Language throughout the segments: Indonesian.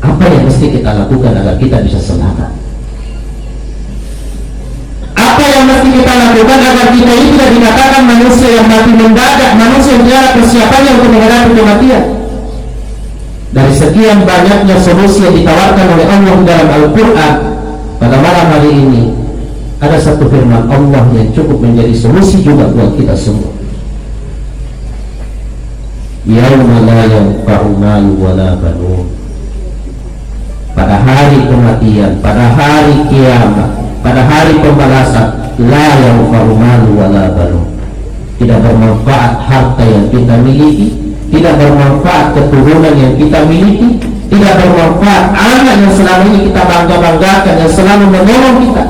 Apa yang mesti kita lakukan agar kita bisa selamat? Apa yang mesti kita lakukan agar kita ini tidak dikatakan manusia yang mati mendadak, manusia yang tidak ada persiapannya untuk menghadapi kematian? Dari sekian banyaknya solusi yang ditawarkan oleh Allah dalam Al-Quran, pada malam hari ini ada satu firman Allah yang cukup menjadi solusi juga buat kita semua. Yauma la yanfa'u malun wala banun. Pada hari kematian, pada hari kiamat, pada hari pembalasan, la yanfa'u malun wala banun. Tidak bermanfaat harta yang kita miliki, tidak bermanfaat keturunan yang kita miliki, tidak bermanfaat anak yang selama ini kita bangga-banggakan, yang selalu menolong kita.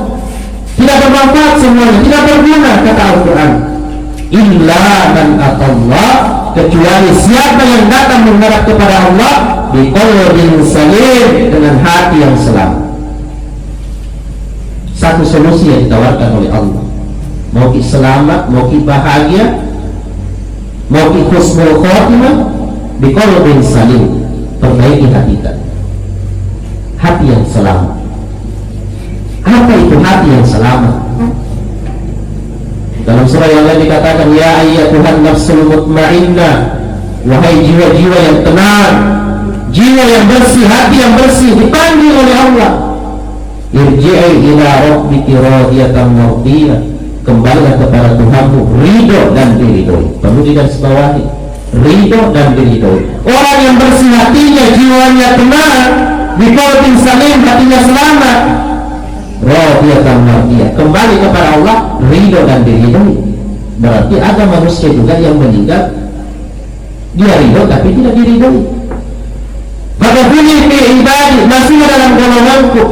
Tidak bermanfaat semuanya, tidak berguna, kata Al-Quran. Illa man atallah, kecuali siapa yang datang menghadap kepada Allah biqalbin salim, dengan hati yang selamat. Satu solusi yang ditawarkan oleh Allah. Mau ki selamat, mau ki bahagia, mau ki husnul khotimah, biqalbin salim, perbaiki hati kita. Hati yang selamat. Apa itu hati yang selamat? Dalam surah yang lain dikatakan, ya ayyatuhan nafsul mutmainnah, wahai jiwa-jiwa yang tenang, jiwa yang bersih, hati yang bersih, dipanggil oleh Allah, irji'i ila rabbiki radiyatan mardiyah, kembalilah kepada Tuhanmu ridho dan diridhoi. Perlu digarisbawahi, ridho dan diridhoi. Orang yang bersih hatinya, jiwanya tenang, biqalbin salim, hatinya selamat, radiyatan mardiyah, kembali kepada Allah ridho dan diridhoi. Berarti ada manusia juga yang meninggal dia ridho tapi tidak diridhoi. Maka bunyi fi ibadi, masih dalam golonganku,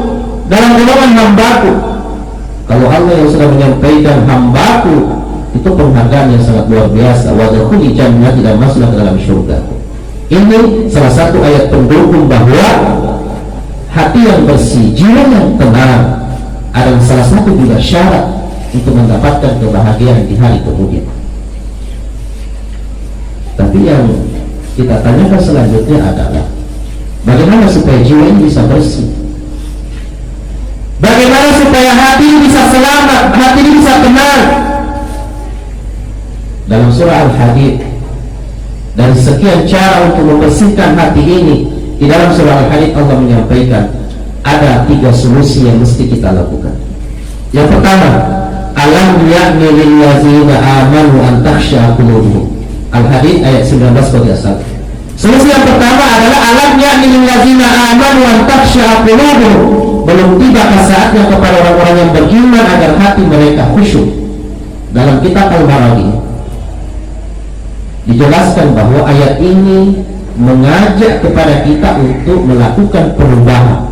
dalam golongan hambaku. Kalau Allah yang sudah menyampaikan hambaku, itu penghargaan yang sangat luar biasa. Wadkhuli jannah, tidak masuk ke dalam surga. Ini salah satu ayat pendukung bahwa hati yang bersih, jiwa yang tenang adalah salah satu juga syarat untuk mendapatkan kebahagiaan di hari kemudian. Tapi yang kita tanyakan selanjutnya adalah bagaimana supaya jiwa ini bisa bersih? Bagaimana supaya hati ini bisa selamat, hati ini bisa tenang? Dalam surah Al-Hadid, dari sekian cara untuk membersihkan hati ini, di dalam surah Al-Hadid Allah menyampaikan ada 3 solusi yang mesti kita lakukan. Yang pertama, alam ya'ni lil ladzina amanu an takhsha qulubuhum. Al-Hadid ayat 19 bagian 1. Solusi yang pertama adalah alam ya'ni lil ladzina amanu an takhsha qulubuhum. Belum tiba saatnya kepada orang-orang yang beriman agar hati mereka khusyuk. Dalam kitab Al-Maraghi dijelaskan bahwa ayat ini mengajak kepada kita untuk melakukan perubahan.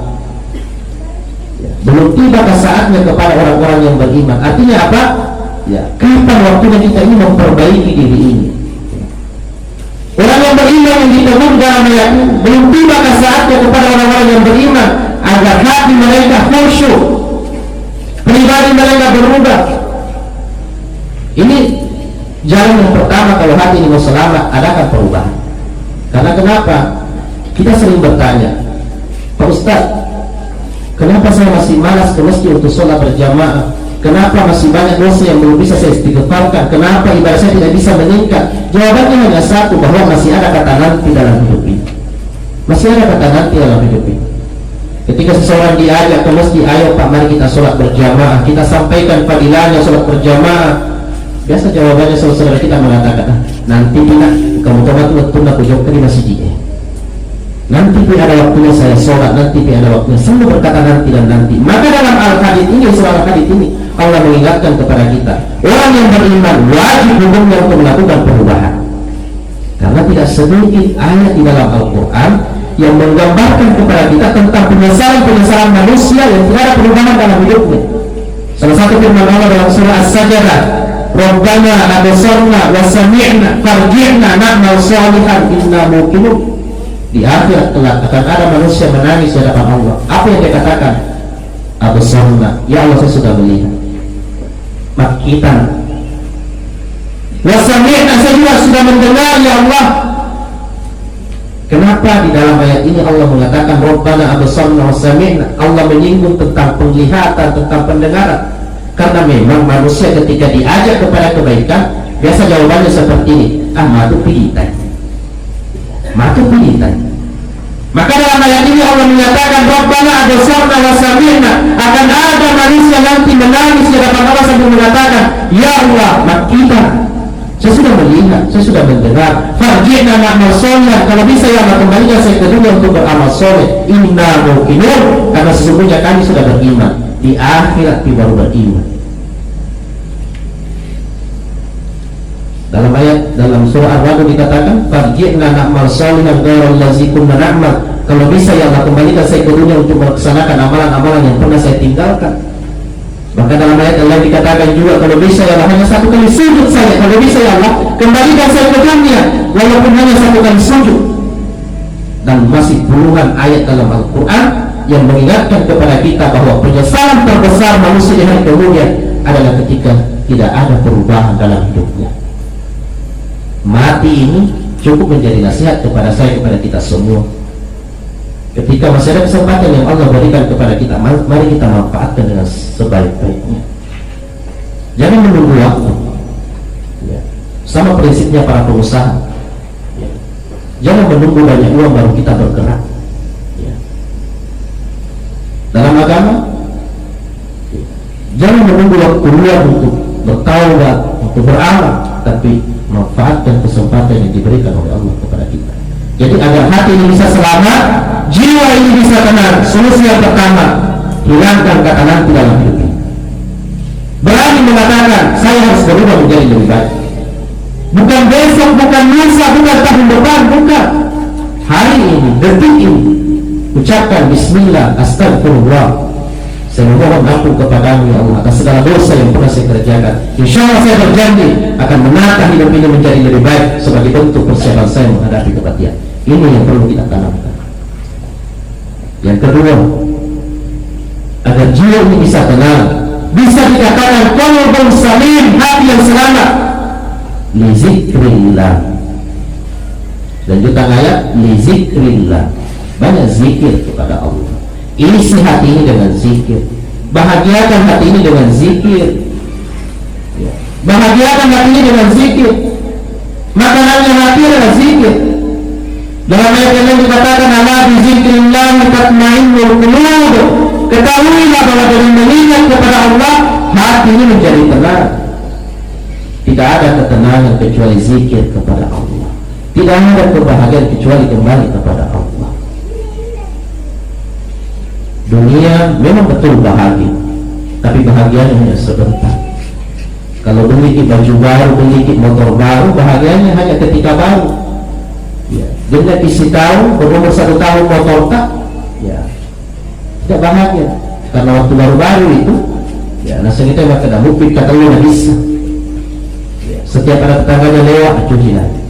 Belum tiba saatnya kepada orang-orang yang beriman. Artinya apa? Ya, kapan waktunya kita ini memperbaiki diri ini? Orang yang beriman yang ditegur dalam ayat ini, belum tiba saatnya kepada orang-orang yang beriman agar hati mereka khusyuk, pribadi mereka berubah. Ini jalan yang pertama kalau hati ini mau selamat, adakan perubahan. Karena kenapa? Kita sering bertanya, Pak Ustaz, kenapa saya masih malas ke masjid untuk sholat berjamaah? Kenapa masih banyak dosa yang belum bisa saya istighfarkan? Kenapa ibadah saya tidak bisa meningkat? Jawabannya hanya satu, bahwa masih ada kata nanti dalam hidup ini. Masih ada kata nanti dalam hidup ini. Ketika seseorang diajak ke masjid, ayo Pak, mari kita sholat berjamaah, kita sampaikan fadilahnya sholat berjamaah. Biasa jawabannya saudara kita mengatakan, nanti tidak, kamu coba aku jawab di masjidnya. Nanti ada waktunya saya sholat, nanti ada waktunya. Semua berkata nanti dan nanti. Maka dalam Al-Hadid ini, surah Al-Hadid ini, Allah mengingatkan kepada kita, orang yang beriman wajib hukumnya untuk melakukan perubahan. Karena tidak sedikit ayat di dalam Al-Quran yang menggambarkan kepada kita tentang penyesalan manusia yang tidak ada perubahan dalam hidupnya. Salah satu firman Allah dalam surah As-Sajdah, Rabbana absarna wa sami'na farji'na na'mal shalihan inna muqinun. Di akhir kelak akan ada manusia menangis di hadapan Allah. Apa yang dia katakan? Absarna, ya Allah saya sudah melihat. Kita wa sami'na, saya juga sudah mendengar ya Allah. Kenapa di dalam ayat ini Allah mengatakan Rabbana absarna wa sami'na? Allah menyinggung tentang penglihatan, tentang pendengaran. Karena memang manusia ketika diajak kepada kebaikan, biasa jawabannya seperti ini, matu pilihan. Matu pilihan. Maka dalam ayat ini Allah menyatakan Rabbana absarna wa sami'na. Akan ada manusia nanti menangis di hadapan Allah sambil mengatakan, ya Allah, kita, saya sudah melihat, saya sudah mendengar. Farji'na na'mal sholih. Kalau bisa ya Allah, kembalikan saya ke dunia untuk beramal soleh. Inna muqinun, karena sesungguhnya kami sudah beriman. Di akhirat baru beriman. Dalam ayat dalam surah Ar-Ra'd dikatakan, farji'na na'mal sholihan ghairal ladzi kunna na'mal. Kalau bisa ya Allah, kembalikan saya ke dunia untuk melaksanakan amalan-amalan yang pernah saya tinggalkan. Maka dalam ayat Allah dikatakan juga, kalau bisa ya Allah, hanya satu kali sujud saja. Kalau bisa ya Allah, kembalikan saya ke dunia walaupun hanya satu kali sujud. Dan masih puluhan ayat dalam Al-Quran yang mengingatkan kepada kita bahwa penyesalan terbesar manusia di hari kemudian adalah ketika tidak ada perubahan dalam hidupnya. Mati ini cukup menjadi nasihat kepada saya, kepada kita semua. Ketika masih ada kesempatan yang Allah berikan kepada kita, mari kita manfaatkan dengan sebaik-baiknya. Jangan menunggu waktu ya. Sama prinsipnya para pengusaha ya. Jangan menunggu banyak uang baru kita bergerak ya. Dalam agama ya. Jangan menunggu waktu luang untuk bertaubat, untuk beramal, tapi manfaatkan kesempatan yang diberikan oleh Allah kepada kita. Jadi agar hati ini bisa selamat, jiwa ini bisa tenang. Solusi yang pertama, hilangkan kata nanti dalam hidup ini. Berani mengatakan, saya harus berubah menjadi lebih baik. Bukan besok, bukan lusa, bukan tahun depan, bukan. Hari ini, detik ini, ucapkan Bismillah, Astagfirullah. Saya memohon ampun kepadamu ya Allah atas segala dosa yang pernah saya kerjakan. Insya Allah saya berjanji akan menata hidup ini menjadi lebih baik sebagai bentuk persiapan saya menghadapi kematian. Ini yang perlu kita tanamkan. Yang kedua, agar jiwa ini bisa tenang, bisa dikatakan qalbun salim, hati yang selamat. Li zikrillah. Lanjutan ayat, li zikrillah. Banyak zikir kepada Allah. Isi hati ini dengan zikir. Bahagiakan hati ini dengan zikir. Bahagiakan hati ini dengan zikir. Makanannya hati adalah zikir. Dalam ayat yang lain dikatakan, ala bi zikrillah tatma'innul qulub. Ketahuilah bahwa dengan mengingat kepada Allah, hati ini menjadi tenang. Tidak ada ketenangan kecuali zikir kepada Allah. Tidak ada kebahagiaan kecuali kembali kepada Allah. Dunia memang betul bahagia, tapi bahagianya hanya sebentar. Kalau memiliki baju baru, memiliki motor baru, bahagianya hanya ketika baru ya. Dengan isi tahun, berumur 1 tahun motor tak ya, tidak bahagia. Karena waktu baru-baru itu ya, nasi kita maka tidak mungkin kata lu bisa ya. Setiap ada tetangganya lewat, cuci lagi.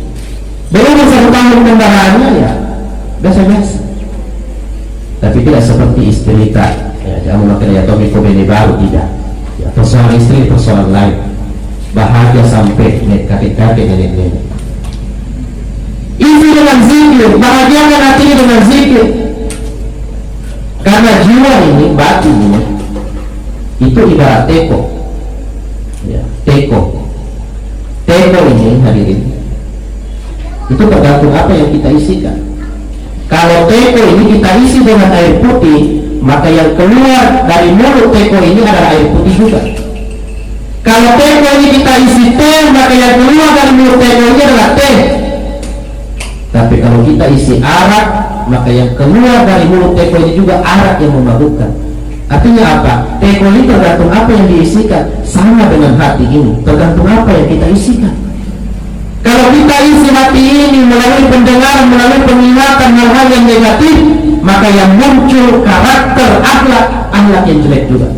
Berumur 1 tahun kendaraannya ya biasa-biasa. Tapi tidak seperti istri kita ya, jangan memakai daya Tommy Kobeni baru, tidak ya, persoalan istri persoalan lain. Bahagia sampai kakek-kakek, nenek-nenek. Isi dengan zikir, bahagiakan hatinya dengan zikir. Karena jiwa ini, batin ini itu ibarat teko ya, teko ini hadirin, itu tergantung apa yang kita isikan. Kalau teko ini kita isi dengan air putih, maka yang keluar dari mulut teko ini adalah air putih juga. Kalau teko ini kita isi teh, maka yang keluar dari mulut teko ini adalah teh. Tapi kalau kita isi arak, maka yang keluar dari mulut teko ini juga arak yang memabukkan. Artinya apa? Teko ini tergantung apa yang diisikan. Sama dengan hati ini, tergantung apa yang kita isikan. Kalau kita isi hati ini melalui pendengaran, melalui pengingatan hal-hal yang negatif, maka yang muncul karakter akhlak yang jelek juga.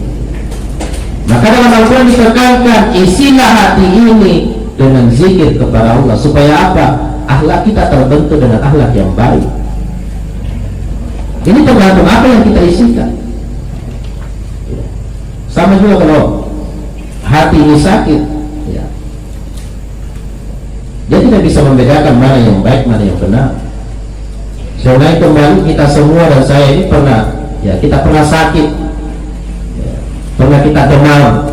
Maka dalam Al-Quran ditekankan, isilah hati ini dengan zikir kepada Allah. Supaya apa? Akhlak kita terbentuk dengan akhlak yang baik. Ini tergantung apa yang kita isikan. Sama juga kalau hati ini sakit, dia tidak bisa membedakan mana yang baik, mana yang benar. Selain kembali kita semua dan saya ini pernah, ya kita pernah sakit, ya, pernah kita demam.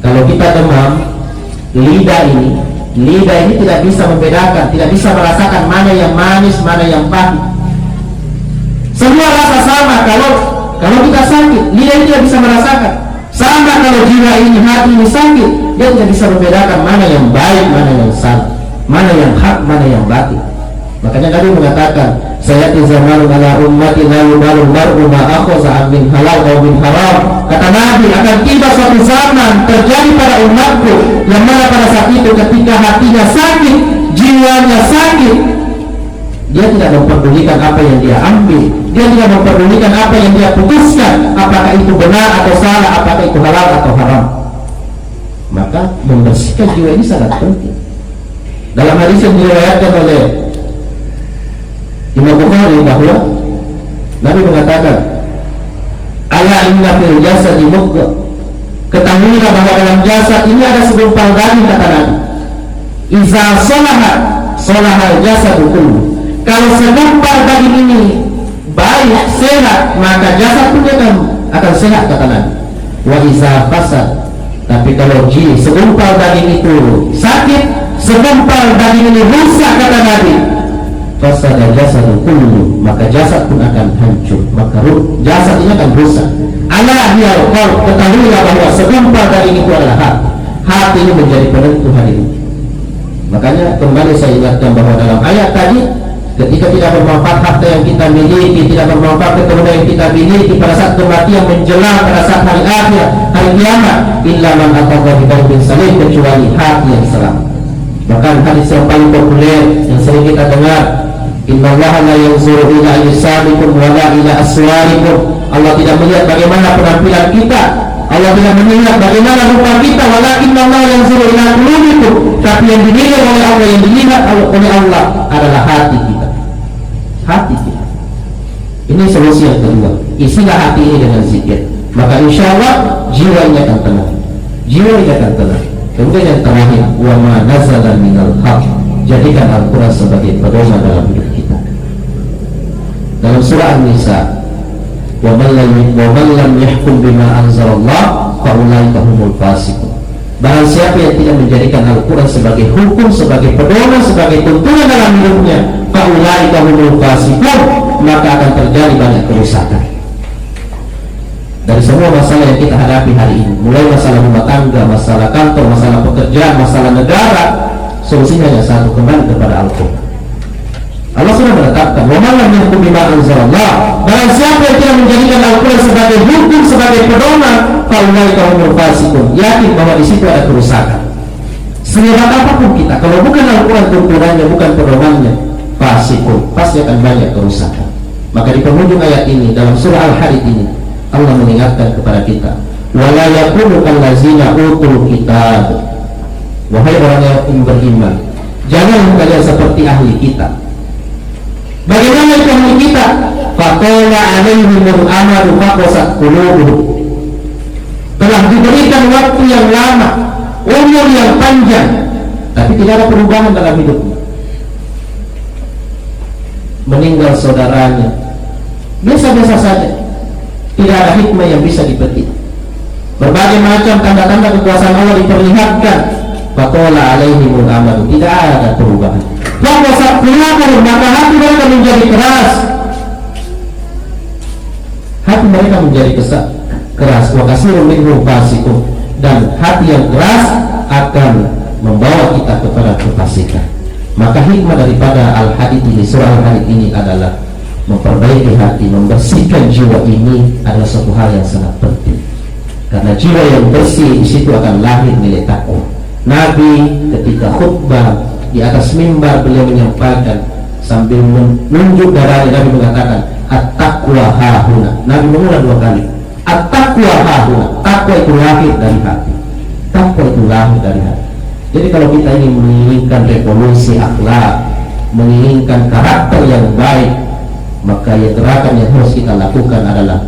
Kalau kita demam, lidah ini tidak bisa membedakan, tidak bisa merasakan mana yang manis, mana yang pahit. Semua rasa sama. Kalau kita sakit, lidah ini tidak bisa merasakan. Sama kalau jiwa ini, hati ini sakit, dia tidak bisa membedakan mana yang baik, mana yang salah, mana yang hak, mana yang batil. Makanya Nabi mengatakan, sayati zamanu ala ummati la yubalu mar'u ma akhadha min halal aw min haram. Kata Nabi, akan tiba suatu zaman terjadi pada umatku yang mana pada saat itu ketika hatinya sakit, jiwanya sakit, dia tidak memperdulikan apa yang dia ambil, dia tidak memperdulikan apa yang dia putuskan, apakah itu benar atau salah, apakah itu halal atau haram. Maka membersihkan jiwa ini sangat penting. Dalam hadis yang diriwayatkan oleh Imam Bukhari bahwa Nabi mengatakan, ala inna fil jasadi mudghah, ketahuilah bahwa dalam jasad ini ada segumpal daging, kata Nabi. Iza salaha jasadu kullu, kalau segumpal daging ini baik, sehat, maka jasad pun akan sehat, kata Nabi. Wa iza fasad, tapi kalau segumpal daging itu sakit, segumpal daging ini rusak, kata Nabi, fasada jasadu kullu, maka jasad pun akan hancur, maka jasad ini akan rusak. Ala hiyal qalb, ketahuilah bahwa segumpal daging itu adalah hati ini menjadi penentu hari ini. Makanya kembali saya ingatkan bahwa dalam ayat tadi, ketika tidak bermanfaat harta yang kita miliki, tidak bermanfaat keturunan yang kita miliki pada saat kematian menjelang pada saat hari akhir, hari kiamat, illa man ataqa bi qalbin salim, kecuali hati yang selamat. Bahkan hadis yang paling populer yang sering kita dengar, innallaha la yanzuru ila ajsamikum wa la ila aswarikum. Allah tidak melihat bagaimana penampilan kita, Allah tidak melihat bagaimana rupa kita, walakinallaha yanzuru ila qulubikum, tapi yang dinilai oleh Allah, yang dilihat oleh Allah adalah hati kita. Hati kita. Ini solusi yang kedua. Isilah hati ini dengan zikir, maka insya Allah jiwa ini akan tenang. Jiwa ini akan tenang. Kemudian yang terakhir, wa ma nazala minal haq, jadikan Al-Quran sebagai pedoman dalam hidup kita. Dalam surah An-Nisa, wa man lam yahkum bima anzalallah fa ulaika humul fasiqun. Barang siapa yang tidak menjadikan Al-Quran sebagai hukum, sebagai pedoman, sebagai tuntunan dalam hidupnya, fa ulaika humul fasiqun, maka akan terjadi banyak kerusakan. Dari semua masalah yang kita hadapi hari ini, mulai masalah rumah tangga, masalah kantor, masalah pekerjaan, masalah negara, solusinya hanya satu, kembali kepada Al-Quran. Allah sudah menetapkan, wa man lam yahkum bima anzalallah, barang siapa yang tidak menjadikan Al-Quran sebagai hukum, sebagai pedoman, fa ulaika humul fasiqun, yakin bahwa di situ ada kerusakan. Sehebat apapun kita, kalau bukan Al-Quran tuntunannya, bukan pedomannya, fasiqun, pasti akan banyak kerusakan. Maka di penghujung ayat ini, dalam surah Al-Hadid ini, Allah mengingatkan kepada kita, wala yakunu kallazina utul kitab, wahai orang yang beriman, jangan kalian seperti ahli kitab. Bagaimana itu ahli kitab? Faqala alaihimul amadu faqasat qulubuhum, telah diberikan waktu yang lama, umur yang panjang, tapi tidak ada perubahan dalam hidupnya. Meninggal saudaranya, biasa-biasa saja, tidak ada hikmah yang bisa dipetik. Berbagai macam tanda-tanda kekuasaan Allah diperlihatkan. Faqala alaihimul amadu, tidak ada perubahan. Faqasat qulubuhum, maka hati mereka menjadi keras. Hati mereka menjadi keras. Wa katsirun minhum fasiqun, dan hati yang keras akan membawa kita kepada kefasikan. Maka hikmah daripada Al-Hadid ini, surah Al-Hadid ini adalah memperbaiki hati, membersihkan jiwa ini adalah suatu hal yang sangat penting. Karena jiwa yang bersih, di situ akan lahir nilai takwa. Nabi ketika khutbah di atas mimbar, beliau menyampaikan sambil menunjuk darahnya, Nabi mengatakan at-taqwa hahuna. Nabi mengulang 2 kali, at-taqwa hahuna. Takwa itu lahir dari hati. Takwa itu lahir dari hati. Jadi kalau kita ingin menginginkan revolusi akhlak, menginginkan karakter yang baik, maka yang gerakan yang harus kita lakukan adalah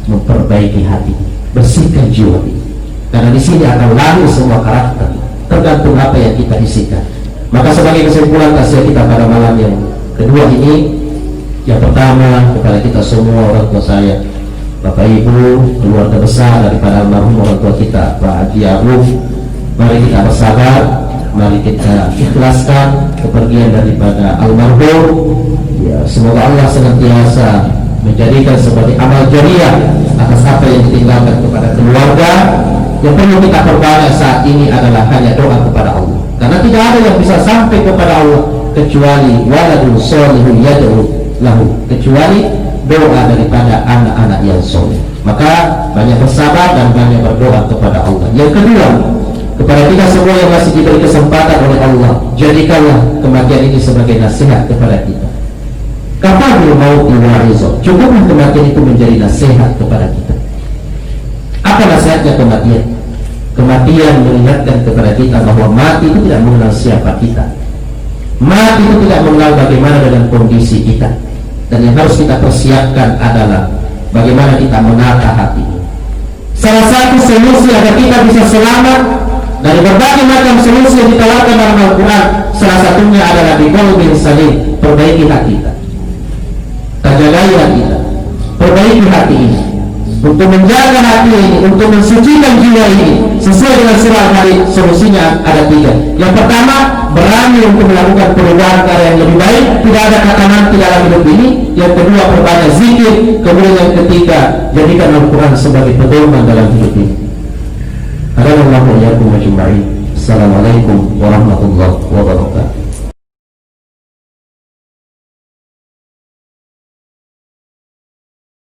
memperbaiki hati, bersihkan jiwa ini. Karena di sini akan lahir semua karakter, tergantung apa yang kita isikan. Maka sebagai kesimpulan kajian kita pada malam yang kedua ini, Yang pertama kepada kita semua orang tua saya, Bapak Ibu, keluarga besar daripada almarhum orang tua kita Pak Haji Agung, mari kita bersabar, mari kita ikhlaskan kepergian daripada almarhum. Ya, semoga Allah senantiasa menjadikan sebagai amal jariah atas apa yang ditinggalkan kepada keluarga. Yang perlu kita perbanyak saat ini adalah hanya doa kepada Allah, karena tidak ada yang bisa sampai kepada Allah kecuali waladun sholihun yad'u lahu, kecuali doa daripada anak-anak yang soleh. Maka banyak bersabar dan banyak berdoa kepada Allah. Yang kedua, kepada kita semua yang masih diberi kesempatan oleh Allah, jadikanlah kematian ini sebagai nasihat kepada kita. Kafadul mauti wa'izo, cukuplah kematian itu menjadi nasihat kepada kita. Apa nasihatnya kematian? Kematian mengingatkan kepada kita bahwa mati itu tidak mengenal siapa kita. Mati itu tidak mengenal bagaimana dengan kondisi kita. Dan yang harus kita persiapkan adalah bagaimana kita menata hati. Salah satu solusi agar kita bisa selamat dari berbagai macam solusi yang ditawarkan dalam Al-Quran, salah satunya adalah biqalbin salim, perbaiki hati kita. Tajagai hati kita, perbaiki hati ini. Untuk menjaga hati ini, untuk mensucikan jiwa ini sesuai dengan surah hari, solusinya ada 3. Yang pertama, berani untuk melakukan perubahan karya yang lebih baik, tidak ada kata nanti dalam hidup ini. Yang kedua, perbanyak zikir. Kemudian yang ketiga, jadikan Al-Quran sebagai pedoman dalam hidup ini. Assalamualaikum warahmatullahi wabarakatuh.